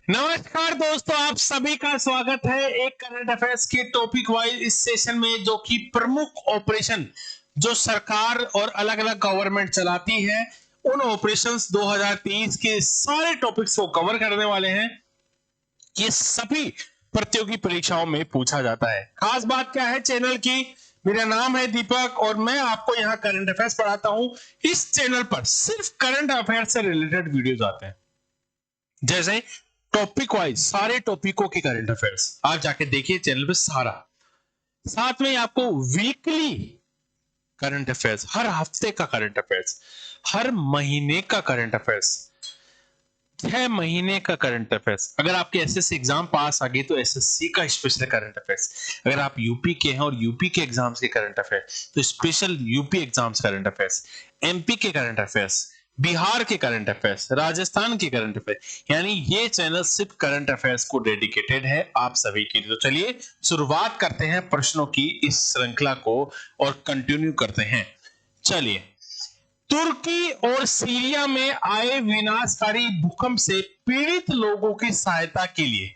नमस्कार दोस्तों, आप सभी का स्वागत है एक करंट अफेयर्स के टॉपिक वाइज इस सेशन में, जो कि प्रमुख ऑपरेशन जो सरकार और अलग अलग गवर्नमेंट चलाती है उन ऑपरेशंस 2023 के सारे टॉपिक्स को कवर करने वाले हैं। ये सभी प्रतियोगी परीक्षाओं में पूछा जाता है। खास बात क्या है चैनल की, मेरा नाम है दीपक और मैं आपको यहाँ करंट अफेयर्स पढ़ाता हूँ। इस चैनल पर सिर्फ करंट अफेयर्स से रिलेटेड वीडियोस आते हैं, जैसे टॉपिक वाइज सारे टॉपिकों की करंट अफेयर्स आप जाके देखिए चैनल पे सारा। साथ में आपको वीकली करंट अफेयर्स, हर हफ्ते का करंट अफेयर्स, हर महीने का करंट अफेयर्स, 6 महीने का करंट अफेयर्स। अगर आपके एसएससी एग्जाम पास आ गई तो एसएससी का स्पेशल करंट अफेयर्स। अगर आप यूपी के हैं और यूपी के एग्जाम्स के करंट अफेयर्स तो special UP exams current affairs, MP के करंट अफेयर्स, बिहार के करंट अफेयर्स, राजस्थान के करंट अफेयर्स। यानी ये चैनल सिर्फ करंट अफेयर्स को डेडिकेटेड है आप सभी के लिए। तो चलिए शुरुआत करते हैं प्रश्नों की इस श्रृंखला को और कंटिन्यू करते हैं। चलिए, तुर्की और सीरिया में आए विनाशकारी भूकंप से पीड़ित लोगों की सहायता के लिए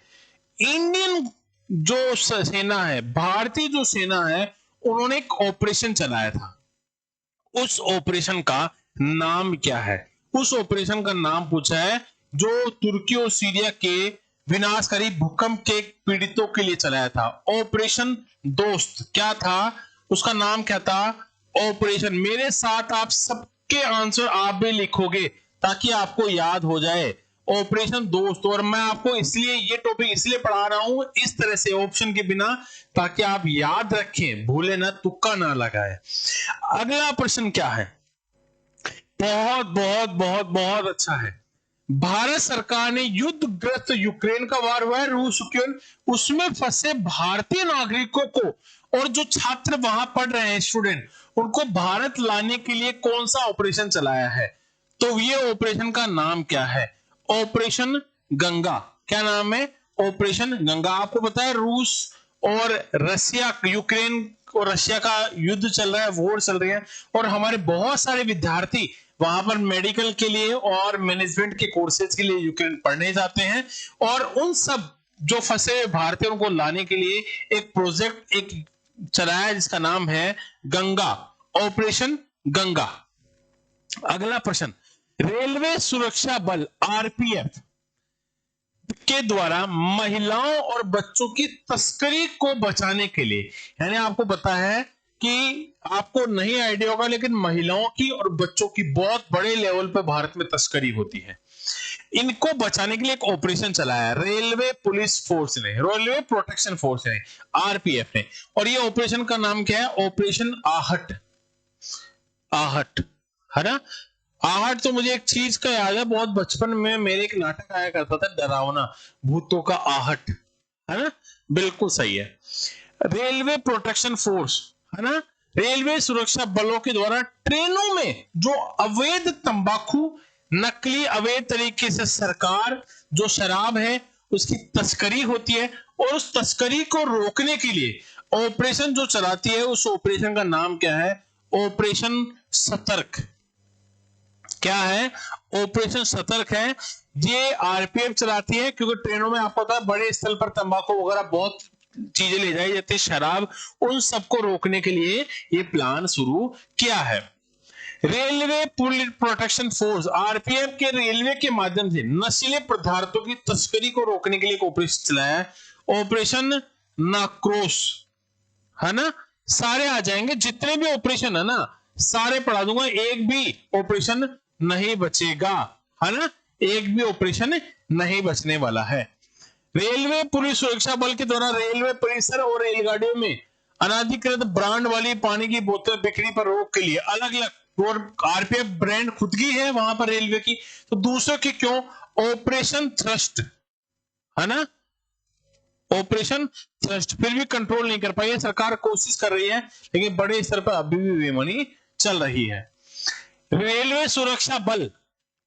इंडियन जो सेना है, भारतीय जो सेना है, उन्होंने एक ऑपरेशन चलाया था। उस ऑपरेशन का नाम क्या है? उस ऑपरेशन का नाम पूछा है जो तुर्की और सीरिया के विनाशकारी भूकंप के पीड़ितों के लिए चलाया था। ऑपरेशन दोस्त क्या था? उसका नाम क्या था? ऑपरेशन। मेरे साथ आप सबके आंसर आप भी लिखोगे ताकि आपको याद हो जाए। ऑपरेशन दोस्त। और मैं आपको इसलिए ये टॉपिक इसलिए पढ़ा रहा हूं इस तरह से ऑप्शन के बिना, ताकि आप याद रखें, भूले ना, तुक्का ना लगाए। अगला प्रश्न क्या है? बहुत बहुत बहुत बहुत अच्छा है। भारत सरकार ने युद्धग्रस्त यूक्रेन का वार हुआ है, रूस यूक्रेन, उसमें फंसे भारतीय नागरिकों को और जो छात्र वहां पढ़ रहे हैं, स्टूडेंट, उनको भारत लाने के लिए कौन सा ऑपरेशन चलाया है? तो ये ऑपरेशन का नाम क्या है? ऑपरेशन गंगा। क्या नाम है? ऑपरेशन गंगा। आपको पता है रूस और रशिया, यूक्रेन और रशिया का युद्ध चल रहा है, वॉर चल रही है, और हमारे बहुत सारे विद्यार्थी वहां पर मेडिकल के लिए और मैनेजमेंट के कोर्सेज के लिए यूक्रेन पढ़ने जाते हैं। और उन सब जो फंसे भारतीयों को लाने के लिए एक प्रोजेक्ट एक चलाया जिसका नाम है गंगा, ऑपरेशन गंगा। अगला प्रश्न, रेलवे सुरक्षा बल आरपीएफ के द्वारा महिलाओं और बच्चों की तस्करी को बचाने के लिए, यानी आपको पता है कि आपको नहीं आइडिया होगा, लेकिन महिलाओं की और बच्चों की बहुत बड़े लेवल पर भारत में तस्करी होती है। इनको बचाने के लिए एक ऑपरेशन चलाया रेलवे पुलिस फोर्स ने, रेलवे प्रोटेक्शन फोर्स ने, आरपीएफ ने। और ये ऑपरेशन का नाम क्या है? ऑपरेशन आहट। आहट, है ना? आहट तो मुझे एक चीज का याद है, बहुत बचपन में मेरे एक नाटक आया करता था, डरावना, भूतों का आहट, है ना? बिल्कुल सही है। रेलवे प्रोटेक्शन फोर्स, है ना? रेलवे सुरक्षा बलों के द्वारा ट्रेनों में जो अवैध तंबाकू, नकली अवैध तरीके से सरकार जो शराब है उसकी तस्करी होती है, और उस तस्करी को रोकने के लिए ऑपरेशन जो चलाती है, उस ऑपरेशन का नाम क्या है? ऑपरेशन सतर्क। क्या है? ऑपरेशन सतर्क है। ये आरपीएफ चलाती है, क्योंकि ट्रेनों में आपको पता है बड़े स्थल पर तंबाकू वगैरह बहुत चीजें ले जाई जाती है, शराब, उन सबको रोकने के लिए ये प्लान शुरू किया है। Railway police protection force RPF के रेलवे के माध्यम से नशीले पदार्थों की तस्करी को रोकने के लिए एक ऑपरेशन चलाया है, ऑपरेशन नाक्रोश, है ना? सारे आ जाएंगे, जितने भी ऑपरेशन है ना सारे पढ़ा दूंगा, एक भी ऑपरेशन नहीं बचेगा, है ना? एक भी ऑपरेशन नहीं बचने वाला है। रेलवे पुलिस सुरक्षा बल के द्वारा रेलवे परिसर और रेलगाड़ियों में अनाधिकृत ब्रांड वाली पानी की बोतल बिक्री पर रोक के लिए अलग अलग, और आरपीएफ ब्रांड खुद की है वहां पर रेलवे की, तो दूसरों की क्यों? ऑपरेशन थ्रस्ट, है ना? Operation thrust. फिर भी कंट्रोल नहीं कर पाई है सरकार, कोशिश कर रही है, लेकिन बड़े स्तर पर अभी भी बेईमानी चल रही है। रेलवे सुरक्षा बल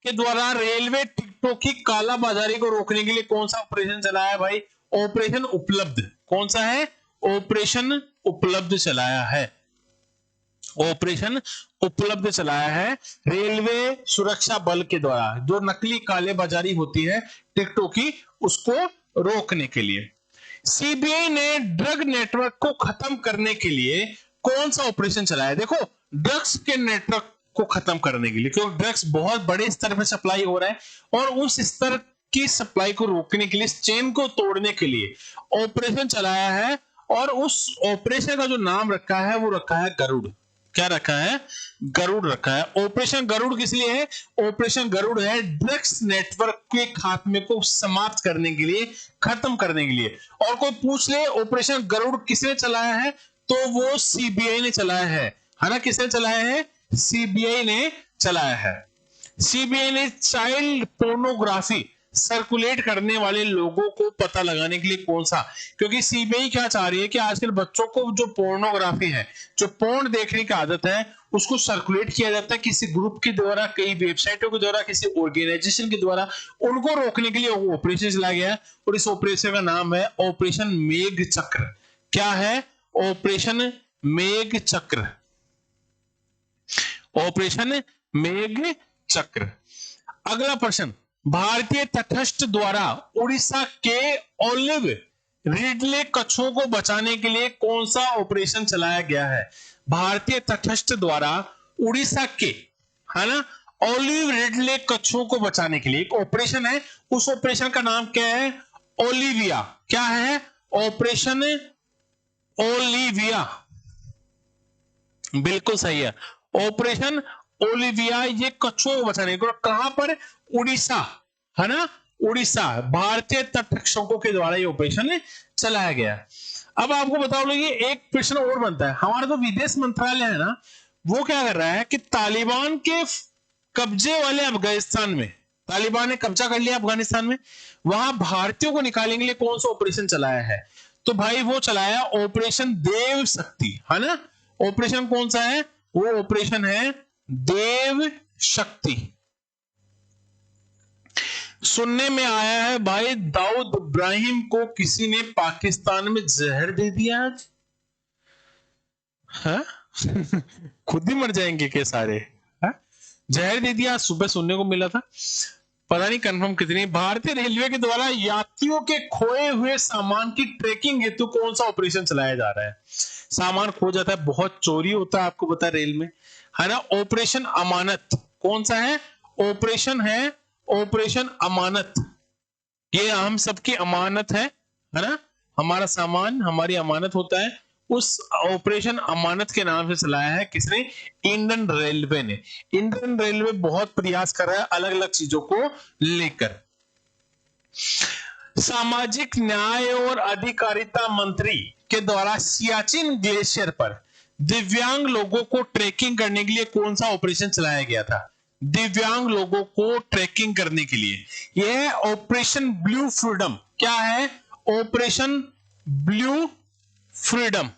के द्वारा रेलवे टिकटों की कालाबाजारी को रोकने के लिए कौन सा ऑपरेशन चलाया है भाई? ऑपरेशन उपलब्ध। कौन सा है? ऑपरेशन उपलब्ध चलाया है। ऑपरेशन उपलब्ध चलाया है रेलवे सुरक्षा बल के द्वारा, जो नकली काले बाजारी होती है टिकटों की, उसको रोकने के लिए। सीबीआई ने ड्रग नेटवर्क को खत्म करने के लिए कौन सा ऑपरेशन चलाया? देखो, ड्रग्स के नेटवर्क को खत्म करने के लिए, क्योंकि ड्रग्स बहुत बड़े स्तर पर सप्लाई हो रहा है, और उस स्तर की सप्लाई को रोकने के लिए, इस चेन को तोड़ने के लिए ऑपरेशन चलाया है। और उस ऑपरेशन का जो नाम रखा है वो रखा है गरुड़। क्या रखा है? गरुड़ रखा है। ऑपरेशन गरुड़ किस लिए है? ऑपरेशन गरुड़ है ड्रग्स नेटवर्क के खात्मे को समाप्त करने के लिए, खत्म करने के लिए। और कोई पूछ ले ऑपरेशन गरुड़ किसने चलाया है, तो वो सीबीआई ने चलाया है ना? किसने चलाया है? सीबीआई ने चलाया है। सीबीआई ने चाइल्ड पोर्नोग्राफी सर्कुलेट करने वाले लोगों को पता लगाने के लिए कौन सा, क्योंकि सीबीआई क्या चाह रही है कि आजकल बच्चों को जो पोर्नोग्राफी है, जो पोर्न देखने की आदत है, उसको सर्कुलेट किया जाता है किसी ग्रुप के द्वारा, कई वेबसाइटों के द्वारा, किसी ऑर्गेनाइजेशन के द्वारा। उनको रोकने के लिए वो ऑपरेशन चलाया गया, और इस ऑपरेशन का नाम है ऑपरेशन मेघ चक्र। क्या है? ऑपरेशन मेघ चक्र। ऑपरेशन मेघ चक्र। अगला प्रश्न, भारतीय तटस्थ द्वारा उड़ीसा के ओलिव रिडले कछुओं को बचाने के लिए कौन सा ऑपरेशन चलाया गया है? भारतीय तटस्थ द्वारा उड़ीसा के, है ना, ओलिव रिडले कछुओं को बचाने के लिए एक ऑपरेशन है। उस ऑपरेशन का नाम क्या है? ओलिविया। क्या है? Operation Olivia. बिल्कुल सही है, ऑपरेशन ओलिविया। ये कछुओं को बचाने को, कहां पर? उड़ीसा, है ना, उड़ीसा। भारतीय तटरक्षकों के द्वारा ये ऑपरेशन चलाया गया। अब आपको बताओ लोग, ये एक प्रश्न और बनता है, हमारा जो विदेश मंत्रालय है ना, वो क्या कर रहा है कि तालिबान के कब्जे वाले अफगानिस्तान में, तालिबान ने कब्जा कर लिया अफगानिस्तान में, वहां भारतीयों को निकालने के लिए कौन सा ऑपरेशन चलाया है? तो भाई वो चलाया ऑपरेशन देव शक्ति, है ना। ऑपरेशन कौन सा है? वो ऑपरेशन है देव शक्ति। सुनने में आया है भाई दाऊद इब्राहिम को किसी ने पाकिस्तान में जहर दे दिया आज, है? खुद ही मर जाएंगे क्या सारे, है? जहर दे दिया, सुबह सुनने को मिला था, पता नहीं कंफर्म कितनी। भारतीय रेलवे के द्वारा यात्रियों के खोए हुए सामान की ट्रैकिंग हेतु कौन सा ऑपरेशन चलाया जा रहा है? सामान खो जाता है, बहुत चोरी होता है, आपको पता है रेल में, है ना। ऑपरेशन अमानत। कौन सा है? ऑपरेशन है ऑपरेशन अमानत। ये हम सबकी अमानत है ना, हमारा सामान हमारी अमानत होता है। उस ऑपरेशन अमानत के नाम से चलाया है किसने? इंडियन रेलवे ने। इंडियन रेलवे बहुत प्रयास कर रहा है अलग अलग चीजों को लेकर। सामाजिक न्याय और अधिकारिता मंत्री के द्वारा सियाचिन ग्लेशियर पर दिव्यांग लोगों को ट्रैकिंग करने के लिए कौन सा ऑपरेशन चलाया गया था? दिव्यांग लोगों को ट्रैकिंग करने के लिए यह है ऑपरेशन ब्लू फ्रीडम। क्या है? Operation blue freedom.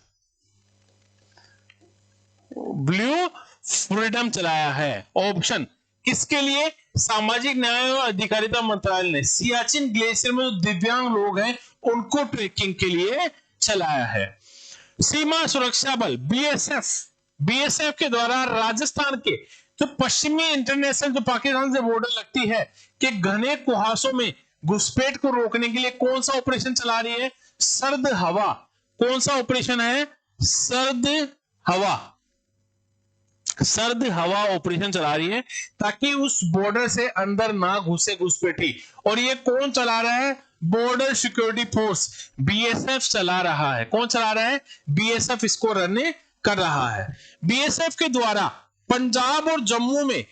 Blue freedom चलाया है। ऑप्शन किसके लिए? सामाजिक न्याय और अधिकारिता मंत्रालय ने सियाचिन ग्लेशियर में जो दिव्यांग लोग हैं उनको ट्रैकिंग के लिए चलाया है। सीमा सुरक्षा बल बीएसएफ के द्वारा राजस्थान के जो पश्चिमी इंटरनेशनल, जो पाकिस्तान से बॉर्डर लगती है, कि घने कुहासों में घुसपैठ को रोकने के लिए कौन सा ऑपरेशन चला रही है? सर्द हवा। कौन सा ऑपरेशन है? सर्द हवा। सर्द हवा ऑपरेशन चला रही है ताकि उस बॉर्डर से अंदर ना घुसे घुसपैठी। और ये कौन चला रहा है? बॉर्डर सिक्योरिटी फोर्स बीएसएफ चला रहा है। कौन चला रहा है? बीएसएफ इसको रन कर रहा है। बीएसएफ के द्वारा पंजाब और जम्मू में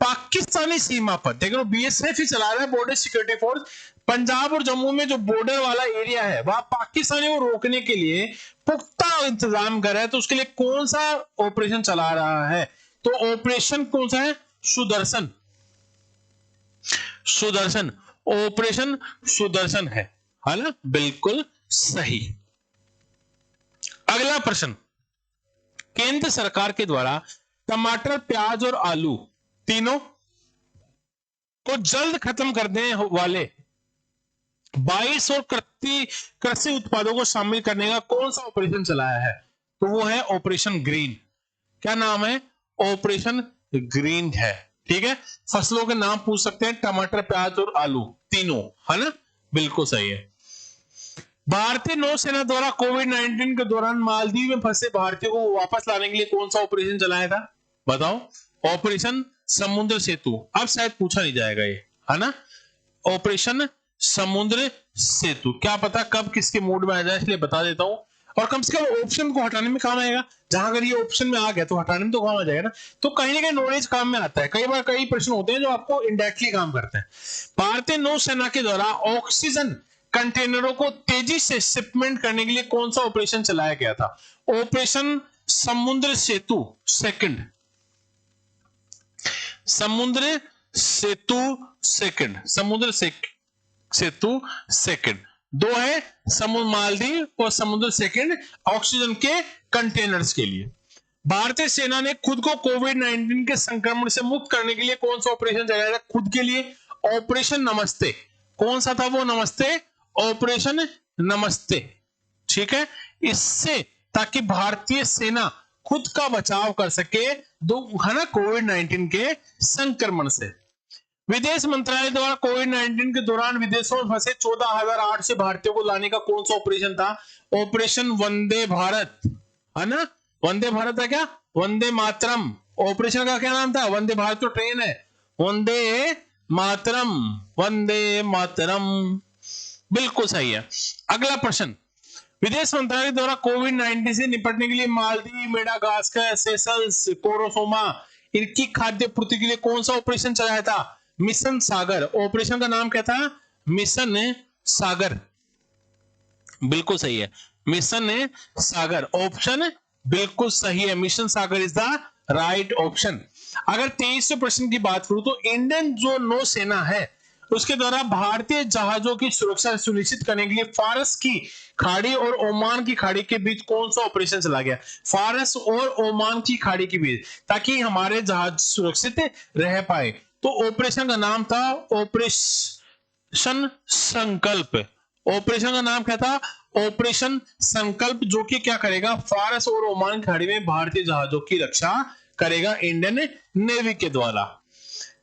पाकिस्तानी सीमा पर, देखो बीएसएफ ही चला रहा है, बॉर्डर सिक्योरिटी फोर्स, पंजाब और जम्मू में जो बॉर्डर वाला एरिया है वहां पाकिस्तानियों को रोकने के लिए पुख्ता इंतजाम कर रहा है। तो उसके लिए कौन सा ऑपरेशन चला रहा है? तो ऑपरेशन कौन सा है? सुदर्शन। सुदर्शन, ऑपरेशन सुदर्शन है ना, बिल्कुल सही। अगला प्रश्न, केंद्र सरकार के द्वारा टमाटर, प्याज और आलू तीनों को जल्द खत्म करने वाले 22 और कृषि उत्पादों को शामिल करने का कौन सा ऑपरेशन चलाया है? तो वो है ऑपरेशन ग्रीन। क्या नाम है? ऑपरेशन ग्रीन है। ठीक है, फसलों के नाम पूछ सकते हैं, टमाटर, प्याज और आलू, तीनों, है ना? बिल्कुल सही है। भारतीय नौसेना द्वारा कोविड-19 के दौरान मालदीव में फंसे भारतीयों को वापस लाने के लिए कौन सा ऑपरेशन चलाया था? बताओ। ऑपरेशन समुद्र सेतु। अब शायद पूछा नहीं जाएगा ये, है ना? ऑपरेशन समुद्र सेतु, क्या पता कब किसके मूड में आ जाए, इसलिए बता देता हूं। और कम से कम ऑप्शन को हटाने में काम आएगा। जहां अगर ये ऑप्शन में आ गया तो हटाने में तो काम आ जाएगा ना। तो कहीं ना कहीं नॉलेज काम में आता है। कई बार कई प्रश्न होते हैं जो आपको इनडायरेक्टली काम करते हैं। भारतीय नौसेना के द्वारा ऑक्सीजन कंटेनरों को तेजी से शिपमेंट करने के लिए कौन सा ऑपरेशन चलाया गया था? ऑपरेशन समुद्र सेतु सेकंड। समुद्र सेतु सेकंड, समुद्र सेतु सेकंड। दो है, समुद्र मालदीव और समुद्र सेकंड ऑक्सीजन के कंटेनर्स के लिए। भारतीय सेना ने खुद को कोविड-19 के संक्रमण से मुक्त करने के लिए कौन सा ऑपरेशन चलाया था? खुद के लिए ऑपरेशन नमस्ते। कौन सा था वो? नमस्ते, ऑपरेशन नमस्ते। ठीक है, इससे ताकि भारतीय सेना खुद का बचाव कर सके, है ना, कोविड-19 के संक्रमण से। विदेश मंत्रालय द्वारा कोविड-19 के दौरान विदेशों में फंसे 14,008 से भारतीयों को लाने का कौन सा ऑपरेशन था? ऑपरेशन वंदे भारत, है ना? वंदे भारत है क्या? वंदे मातरम। ऑपरेशन का क्या नाम था? वंदे भारत तो ट्रेन है, वंदे मातरम, वंदे मातरम। बिल्कुल सही है। अगला प्रश्न, विदेश मंत्रालय द्वारा कोविड-19 से निपटने के लिए मालदीव, मेडागास्कर, सेशल्स, कोरोसोमा इनकी खाद्य पूर्ति के लिए कौन सा ऑपरेशन चलाया था? मिशन सागर। ऑपरेशन का नाम क्या था? मिशन सागर। बिल्कुल सही है, मिशन सागर। ऑप्शन बिल्कुल सही है, mission Sagar is the right option. अगर 23वें प्रश्न की बात करूं तो इंडियन जो नौसेना है उसके द्वारा भारतीय जहाजों की सुरक्षा सुनिश्चित करने के लिए फारस की खाड़ी और ओमान की खाड़ी के बीच कौन सा ऑपरेशन चला गया? फारस और ओमान की खाड़ी के बीच, ताकि हमारे जहाज सुरक्षित रह पाए। तो ऑपरेशन का नाम था ऑपरेशन संकल्प। ऑपरेशन का नाम क्या था? ऑपरेशन संकल्प, जो कि क्या करेगा? फारस और ओमान खाड़ी में भारतीय जहाजों की रक्षा करेगा इंडियन नेवी के द्वारा।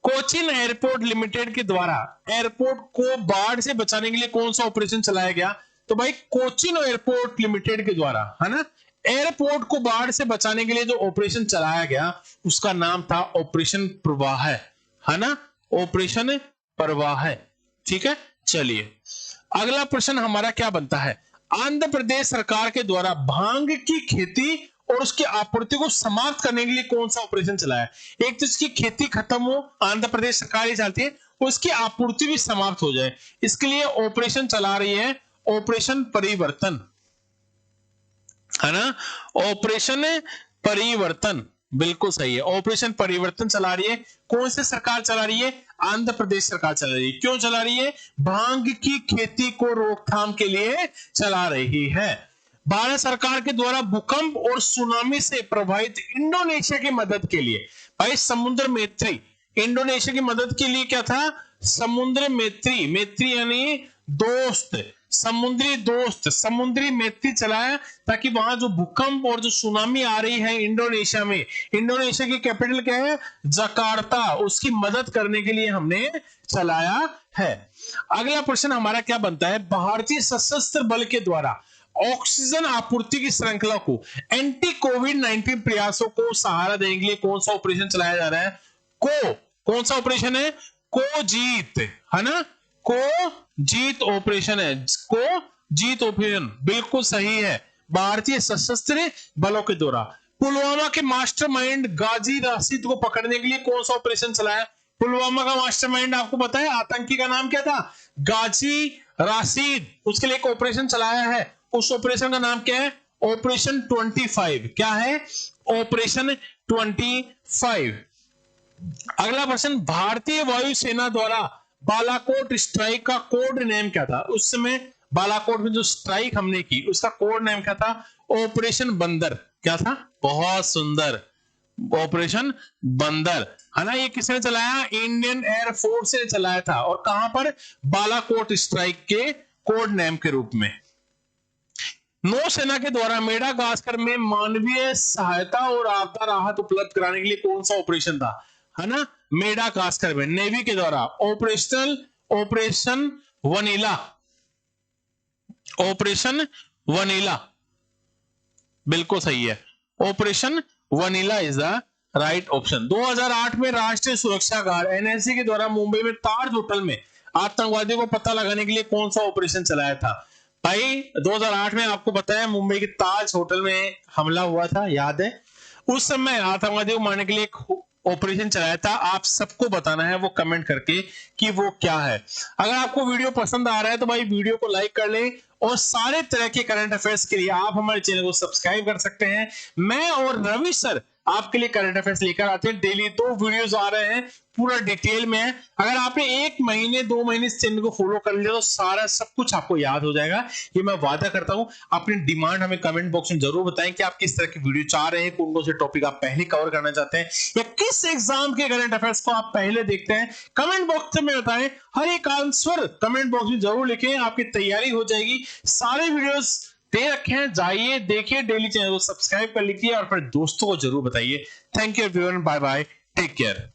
कोचिन एयरपोर्ट लिमिटेड के द्वारा एयरपोर्ट को बाढ़ से बचाने के लिए कौन सा ऑपरेशन चलाया गया? तो भाई कोचिन एयरपोर्ट लिमिटेड के द्वारा, है ना, एयरपोर्ट को बाढ़ से बचाने के लिए जो ऑपरेशन चलाया गया उसका नाम था ऑपरेशन प्रवाह, है ना, ऑपरेशन प्रवाह। ठीक है, चलिए अगला प्रश्न हमारा क्या बनता है? आंध्र प्रदेश सरकार के द्वारा भांग की खेती और उसकी आपूर्ति को समाप्त करने के लिए कौन सा ऑपरेशन चलाया? एक तो इसकी खेती खत्म हो, आंध्र प्रदेश सरकार ये चाहती है, उसकी आपूर्ति भी समाप्त हो जाए, इसके लिए ऑपरेशन चला रही है ऑपरेशन परिवर्तन, है ना, ऑपरेशन परिवर्तन। बिल्कुल सही है, ऑपरेशन परिवर्तन चला रही है। कौन सी सरकार चला रही है? आंध्र प्रदेश सरकार चला रही है। क्यों चला रही है? भांग की खेती को रोकथाम के लिए चला रही है। भारत सरकार के द्वारा भूकंप और सुनामी से प्रभावित इंडोनेशिया की मदद के लिए, भाई समुद्र मैत्री, इंडोनेशिया की मदद के लिए क्या था? समुद्र मैत्री, मैत्री यानी दोस्त, समुद्री दोस्त, समुद्री मैत्री चलाया, ताकि वहां जो भूकंप और जो सुनामी आ रही है इंडोनेशिया में, इंडोनेशिया की कैपिटल क्या है? जकार्ता, उसकी मदद करने के लिए हमने चलाया है। अगला प्रश्न हमारा क्या बनता है? भारतीय सशस्त्र बल के द्वारा ऑक्सीजन आपूर्ति की श्रृंखला को एंटी कोविड-19 प्रयासों को सहारा देने के लिए कौन सा ऑपरेशन चलाया जा रहा है? कौन सा ऑपरेशन है? कोजीत, है ना, कोजीत ऑपरेशन है, कोजीत ऑपरेशन। बिल्कुल सही है, भारतीय सशस्त्र बलों के द्वारा। पुलवामा के मास्टरमाइंड गाजी राशिद को पकड़ने के लिए कौन सा ऑपरेशन चलाया? पुलवामा का मास्टरमाइंड आपको पता है आतंकी का नाम क्या था? गाजी राशिद, उसके लिए एक ऑपरेशन चलाया है। उस ऑपरेशन का नाम क्या है? ऑपरेशन 25। क्या है? ऑपरेशन 25। अगला प्रश्न, भारतीय वायुसेना द्वारा बालाकोट स्ट्राइक का कोड नेम क्या था? उस समय बालाकोट में जो स्ट्राइक हमने की उसका कोड नेम क्या था? ऑपरेशन बंदर। क्या था? बहुत सुंदर, ऑपरेशन बंदर, है ना। ये किसने चलाया? इंडियन एयरफोर्स ने चलाया था। और कहां पर? बालाकोट स्ट्राइक के कोड नेम के रूप में। नौसेना के द्वारा मेडागास्कर में मानवीय सहायता और आपदा राहत उपलब्ध कराने के लिए कौन सा ऑपरेशन था, है ना? मेडागास्कर में नेवी के द्वारा ऑपरेशन वनीला, ऑपरेशन वनीला बिल्कुल सही है, operation vanilla is the right option. 2008 में राष्ट्रीय सुरक्षा गार्ड एनएसजी के द्वारा मुंबई में ताज होटल में आतंकवादियों को पता लगाने के लिए कौन सा ऑपरेशन चलाया था? भाई 2008 में आपको पता है मुंबई के ताज होटल में हमला हुआ था, याद है? उस समय आतंकवादियों को मारने के लिए एक ऑपरेशन चलाया था। आप सबको बताना है वो कमेंट करके कि वो क्या है। अगर आपको वीडियो पसंद आ रहा है तो भाई वीडियो को लाइक कर लें और सारे तरह के करंट अफेयर्स के लिए आप हमारे चैनल को सब्सक्राइब कर सकते हैं। मैं और रवि सर आपके लिए करंट अफेयर्स लेकर आते हैं। डेली 2 वीडियोस आ रहे हैं, पूरा डिटेल में है। अगर आपने 1 महीने 2 महीने इस चैनल को फॉलो कर लिया तो सारा सब कुछ आपको याद हो जाएगा, ये मैं वादा करता हूं। अपनी डिमांड हमें कमेंट बॉक्स में जरूर बताएं कि आप किस तरह की वीडियो चाह रहे हैं, कौन कौन से टॉपिक आप पहले कवर करना चाहते हैं या किस एग्जाम के करंट अफेयर्स को आप पहले देखते हैं। कमेंट बॉक्स में बताएं, हर एक आंसर कमेंट बॉक्स में जरूर लिखें, आपकी तैयारी हो जाएगी। सारे वीडियोस दे रखे हैं, जाइए देखिए, डेली चैनल को सब्सक्राइब कर लीजिए और फिर दोस्तों को जरूर बताइए। Thank you everyone, bye bye, take care.